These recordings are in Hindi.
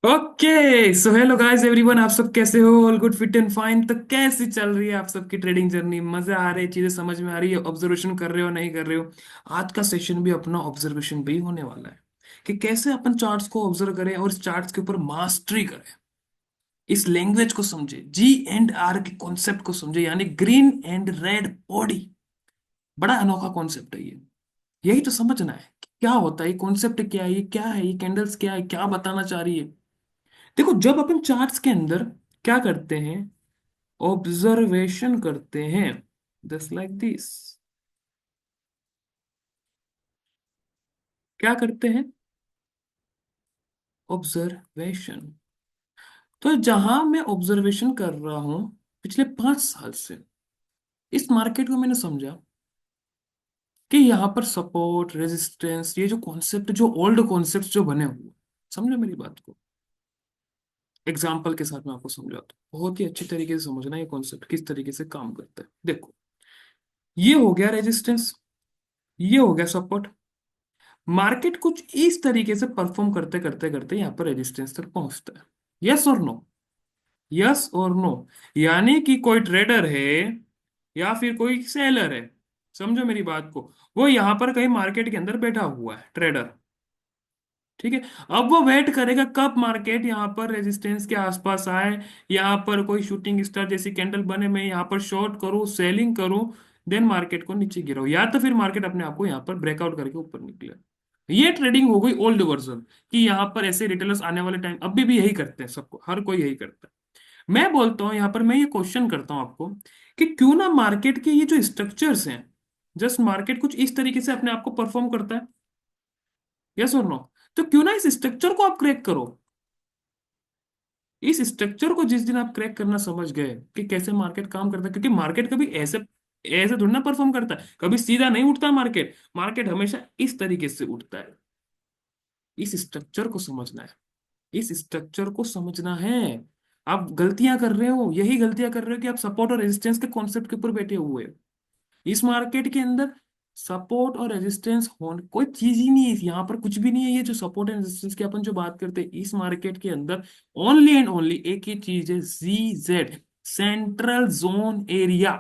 Okay so hello guys everyone, आप सब कैसे हो? All good, fit and fine. तो कैसी चल रही है आप सबकी ट्रेडिंग जर्नी? मजा आ रही है? चीजें समझ में आ रही है? ऑब्जर्वेशन कर रहे हो नहीं कर रहे हो? आज का सेशन भी अपना ऑब्जर्वेशन भी होने वाला है कि कैसे अपन चार्ट्स को ऑब्जर्व करें और इस चार्ट्स के ऊपर मास्टरी करें। इस लैंग्वेज को समझे, G&R के कॉन्सेप्ट को समझे, यानी ग्रीन एंड रेड बॉडी। बड़ा अनोखा कॉन्सेप्ट है ये। यही तो समझना है कि क्या होता है, ये कॉन्सेप्ट क्या है, ये क्या है, ये कैंडल्स क्या है, क्या बताना चाह रही है। देखो, जब अपन चार्ट्स के अंदर क्या करते हैं, ऑब्जर्वेशन करते हैं, जस्ट लाइक दिस। क्या करते हैं? ऑब्जर्वेशन। तो जहां मैं ऑब्जर्वेशन कर रहा हूं पिछले 5 साल से, इस मार्केट को मैंने समझा कि यहाँ पर सपोर्ट रेजिस्टेंस, ये जो कॉन्सेप्ट, जो ओल्ड कॉन्सेप्ट जो बने हुए, समझो मेरी बात को। एग्जाम्पल के साथ मैं आपको समझाता हूँ, बहुत ही अच्छी तरीके से समझना ये कॉन्सेप्ट किस तरीके से काम करता है। देखो, ये हो गया रेजिस्टेंस, ये हो गया सपोर्ट। मार्केट कुछ इस तरीके से परफॉर्म करते करते करते यहाँ पर रेजिस्टेंस तक पहुंचता है। यस और नो? यस और नो? यानी कि कोई ट्रेडर है या फिर कोई सेलर है, समझो मेरी बात को, वो यहाँ पर कहीं मार्केट के अंदर बैठा हुआ है ट्रेडर। ठीक है। अब वो वेट करेगा कब मार्केट यहाँ पर रेजिस्टेंस के आसपास आए, यहाँ पर कोई शूटिंग स्टार जैसी कैंडल बने, मैं यहाँ पर शॉर्ट करूँ, सेलिंग करूँ, देन मार्केट को नीचे गिराओ, या तो फिर मार्केट अपने आप को यहाँ पर ब्रेकआउट करके ऊपर निकले। ये ट्रेडिंग हो गई ओल्ड वर्जन, कि यहाँ पर ऐसे रिटेलर्स आने वाले टाइम अभी भी यही करते हैं, सबको, हर कोई यही करता है। मैं बोलता हूँ यहाँ पर, मैं ये क्वेश्चन करता हूँ आपको कि क्यों ना मार्केट के ये जो स्ट्रक्चर्स हैं, जस्ट मार्केट कुछ इस तरीके से अपने आप को परफॉर्म करता है। यस और नो? तो क्यों ना इस स्ट्रक्चर को आप क्रैक करो। इस स्ट्रक्चर को जिस दिन आप क्रैक करना समझ गए कि कैसे मार्केट काम करता है, क्योंकि मार्केट कभी ऐसे ऐसे थोड़ी ना परफॉर्म करता है, कभी सीधा नहीं उठता मार्केट, मार्केट हमेशा इस तरीके से उठता है। इस स्ट्रक्चर को समझना है, इस स्ट्रक्चर को समझना है। आप गलतियां कर रहे हो, यही गलतियां कर रहे हो कि आप सपोर्ट और रेजिस्टेंस के कॉन्सेप्ट के ऊपर बैठे हुए हो। इस मार्केट के अंदर सपोर्ट और रेजिस्टेंस होने कोई चीज ही नहीं है, यहाँ पर कुछ भी नहीं है। ये जो सपोर्ट एंड रेजिस्टेंस की अपन जो बात करते हैं इस मार्केट के अंदर, ओनली एंड ओनली एक ही चीज है, ZZ, सेंट्रल जोन एरिया।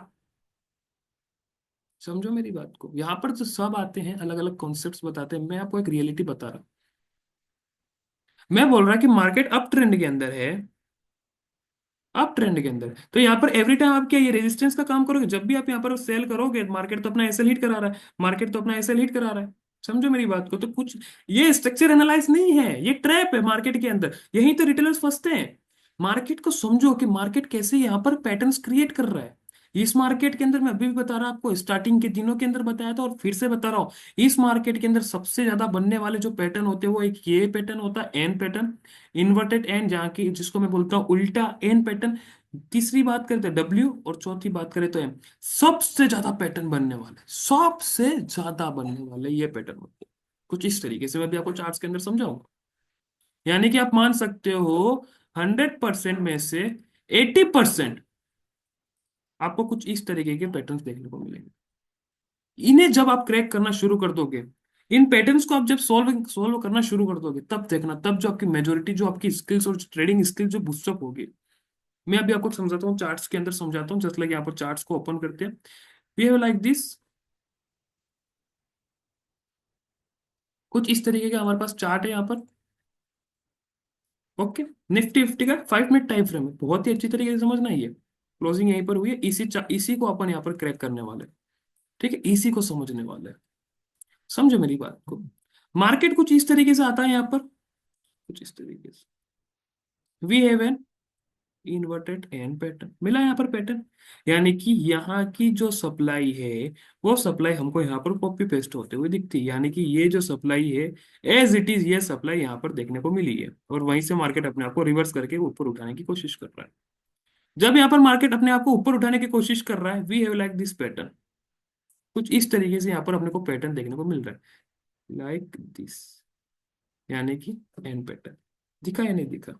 समझो मेरी बात को, यहाँ पर जो सब आते हैं अलग अलग कॉन्सेप्ट्स बताते हैं, मैं आपको एक रियलिटी बता रहा हूँ। मैं बोल रहा कि मार्केट अप ट्रेंड के अंदर है, अप ट्रेंड के अंदर, तो यहाँ पर एवरी टाइम आप क्या ये रेजिस्टेंस का काम करोगे? जब भी आप यहाँ पर सेल करोगे, मार्केट तो अपना एसएल हिट करा रहा है, मार्केट तो अपना एसएल हिट करा रहा है। समझो मेरी बात को, तो कुछ ये स्ट्रक्चर एनालाइज नहीं है, ये ट्रैप है मार्केट के अंदर, यहीं तो रिटेलर्स फंसते हैं। मार्केट को समझो कि मार्केट कैसे यहाँ पर पैटर्न्स क्रिएट कर रहा है। इस मार्केट के अंदर मैं अभी भी बता रहा हूं आपको, स्टार्टिंग के दिनों के अंदर बताया था और फिर से बता रहा हूँ, इस मार्केट के अंदर सबसे ज्यादा बनने वाले जो पैटर्न होते हैं वो एक ये पैटर्न होता है, एन पैटर्न, इन्वर्टेड एन, जहाँ की जिसको मैं बोलता हूँ उल्टा एन पैटर्न। तीसरी बात करते हैं डब्ल्यू, और चौथी बात करें तो एम। सबसे ज्यादा पैटर्न बनने वाले, सबसे ज्यादा बनने वाले ये पैटर्न होते हैं। कुछ इस तरीके से मैं भी आपको चार्ट्स के अंदर समझाऊंगा। यानी कि आप मान सकते हो 100% में से 80% आपको कुछ इस तरीके के पैटर्न्स देखने को मिलेंगे। इन्हें जब आप क्रैक करना शुरू कर दोगे, इन पैटर्न्स को आप जब सॉल्व सॉल्व करना शुरू कर दोगे, तब देखना, तब जो आपकी मेजोरिटी, जो आपकी स्किल्स और ट्रेडिंग स्किल्स जो बूस्टअप होगी। मैं अभी आपको समझाता हूँ, चार्ट्स के अंदर समझाता हूँ, जस्ट लाइक यहाँ पर चार्ट्स को ओपन करते हैं, वी हैव लाइक दिस। कुछ इस तरीके का हमारे पास चार्ट है यहाँ पर। ओके, निफ्टी फिफ्टी का 5 मिनट टाइम फ्रेम है, बहुत ही अच्छी तरीके से समझना है ये। क्लोजिंग यहीं पर हुई है, इसी को अपन यहाँ पर क्रैक करने वाले हैं। ठीक है, इसी को समझने वाले हैं। समझो मेरी बात को। मार्केट कुछ इस तरीके से आता है यहाँ पर, कुछ इस तरीके से, we have an inverted N pattern मिला यहाँ पर पैटर्न। यानी कि यहाँ की जो सप्लाई है, वो सप्लाई हमको यहाँ पर कॉपी पेस्ट होते हुए दिखती है। यानी कि ये जो सप्लाई है, एज इट इज ये सप्लाई यहाँ पर देखने को मिली है, और वहीं से मार्केट अपने आप को रिवर्स करके ऊपर उठाने की कोशिश कर रहा है। जब यहाँ पर मार्केट अपने आप को ऊपर उठाने की कोशिश कर रहा है, we have like this pattern. कुछ इस तरीके से यहाँ पर अपने को पैटर्न देखने को मिल रहा है, लाइक दिस। यानी कि एन पैटर्न दिखा या नहीं दिखा?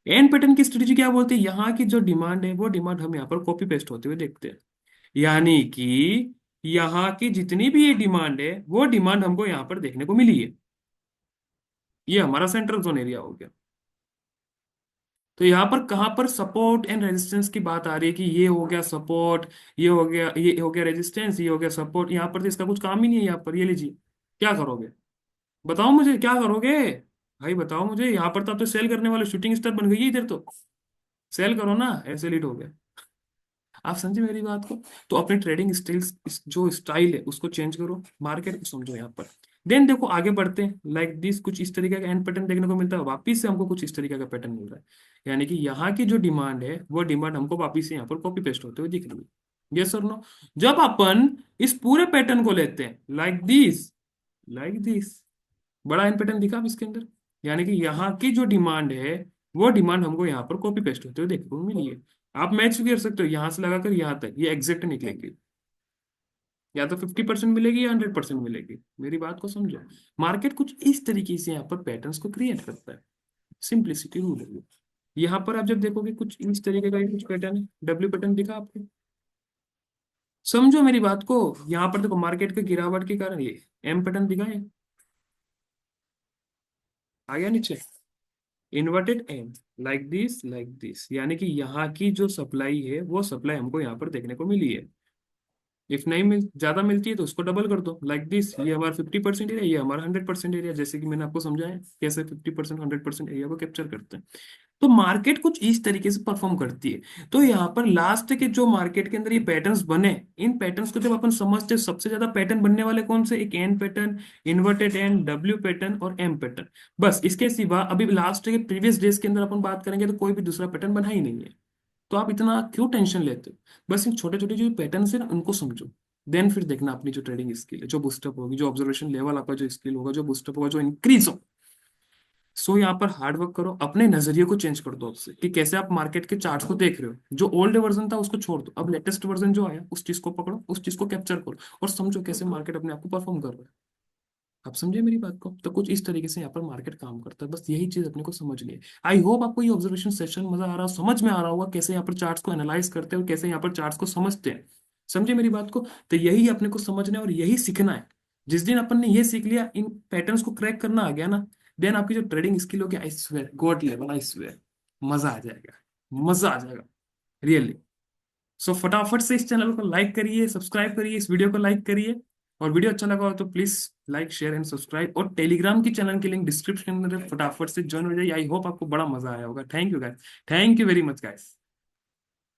एन पैटर्न की स्ट्रेटेजी क्या बोलते हैं? यहाँ की जो डिमांड है, वो डिमांड हम यहाँ पर कॉपी पेस्ट होते हुए देखते हैं। यानी कि यहाँ की जितनी भी ये डिमांड है, वो डिमांड हमको यहाँ पर देखने को मिली है। ये हमारा सेंट्रल जोन एरिया हो गया। तो यहाँ पर कहाँ पर सपोर्ट एंड रेजिस्टेंस की बात आ रही है कि ये हो गया सपोर्ट, ये हो गया रेजिस्टेंस, ये हो गया सपोर्ट। यहाँ पर तो इसका कुछ काम ही नहीं है। यहाँ पर ये लीजिए, क्या करोगे? बताओ मुझे क्या करोगे? भाई बताओ मुझे। यहाँ पर तो आप तो सेल करने वाले शूटिंग स्टार बन गई है इधर तो। सेल करो ना, ऐसे लीड हो गया। आप समझे मेरी बात को? तो अपने ट्रेडिंग स्टाइल, जो स्टाइल है उसको चेंज करो, मार्केट को समझो यहाँ पर। देन देखो आगे बढ़ते हैं। लाइक दिस कुछ इस तरीके का एंड पैटर्न देखने को मिलता है, वापिस से हमको कुछ इस तरीके का पैटर्न मिल रहा है। यानी कि यहाँ की जो डिमांड है वो डिमांड हमको वापिस से यहाँ पर कॉपी पेस्ट होते हुए दिख रही है। यस और नो? जब अपन इस पूरे पैटर्न को लेते हैं लाइक दिस, बड़ा एंड पैटर्न दिखा अब इसके अंदर। यानी कि यहाँ की जो डिमांड है वो डिमांड हमको यहाँ पर कॉपी पेस्ट होते हुए देखने को मिली है। आप मैच भी कर सकते हो, यहां से लगाकर यहां तक ये एग्जैक्ट निकलेगी। या तो 50% मिलेगी या 100% मिलेगी। मेरी बात को समझो। मार्केट कुछ इस तरीके से यहाँ पर पैटर्न्स को क्रिएट करता है। सिंपलिसिटी रूल है ये। यहाँ पर आप जब देखोगे कुछ इस तरीके का ही कुछ पैटर्न है, डब्ल्यू पैटर्न दिखा आपको? समझो मेरी बात को। यहाँ पर देखो मार्केट के गिरावट के कारण ये एम पैटर्न दिखा है, आ गया नीचे, इन्वर्टेड एम, लाइक दिस, यानी कि यहाँ की जो सप्लाई है वो सप्लाई हमको यहाँ पर देखने को मिली है। इफ नहीं ज्यादा मिलती है तो उसको डबल कर दो, लाइक दिस। ये हमारा 50% एरिया, ये हमारा 100% एरिया, जैसे कि मैंने आपको समझाया कैसे 50% 100% एरिया को कैप्चर करते हैं। तो मार्केट कुछ इस तरीके से परफॉर्म करती है। तो यहाँ पर लास्ट के जो मार्केट के अंदर ये पैटर्न्स बने, इन पैटर्न्स को जब अपन समझते हैं, सबसे ज्यादा पैटर्न बनने वाले कौन से? एक N pattern, inverted N, W pattern और एम पैटर्न। बस इसके सिवा अभी लास्ट के प्रीवियस डेज के अंदर अपन बात करेंगे तो कोई भी दूसरा पैटर्न बना ही नहीं है। तो आप इतना क्यों टेंशन लेते हो? बस इन छोटे छोटे जो पैटर्न है ना उनको समझो। देन फिर देखना अपनी जो ट्रेडिंग स्किल है जो बूस्टअप होगी, जो ऑब्जर्वेशन लेवल आपका जो स्किल होगा जो बूस्टअप होगा, जो इंक्रीज हो। सो यहाँ पर हार्ड वर्क करो, अपने नजरिए को चेंज कर दो उससे कि कैसे आप मार्केट के चार्ट्स को देख रहे हो। जो ओल्ड वर्जन था उसको छोड़ दो, अब लेटेस्ट वर्जन जो आया उस चीज को पकड़ो, उस चीज को कैप्चर करो और समझो कैसे मार्केट अपने आप को परफॉर्म कर रहा है। आप समझे मेरी बात को? तो कुछ इस तरीके से यहाँ पर मार्केट काम करता है, बस यही चीज अपने को समझनी है। आई होप आपको ये ऑब्जर्वेशन सेशन मजा आ रहा हो, समझ में आ रहा होगा कैसे यहाँ पर चार्ट्स को एनालाइज करते हैं और कैसे यहाँ पर चार्ट्स को समझते हैं। समझे मेरी बात को? तो यही अपने को समझना है और यही सीखना है। जिस दिन अपन ने ये सीख लिया, इन पैटर्न्स को क्रैक करना आ गया ना, देन आपकी जो ट्रेडिंग स्किल होगी, I swear God level, I swear मजा आ जाएगा, मजा आ जाएगा, रियली। सो फटाफट से इस चैनल को लाइक करिए, सब्सक्राइब करिए, इस वीडियो को लाइक करिए। और वीडियो अच्छा लगा हो तो please like share and subscribe, और टेलीग्राम की चैनल की लिंक डिस्क्रिप्शन में है, फटाफट से ज्वाइन हो जाइए। आई होप आपको बड़ा मजा आया होगा। Thank you guys, thank you very much guys.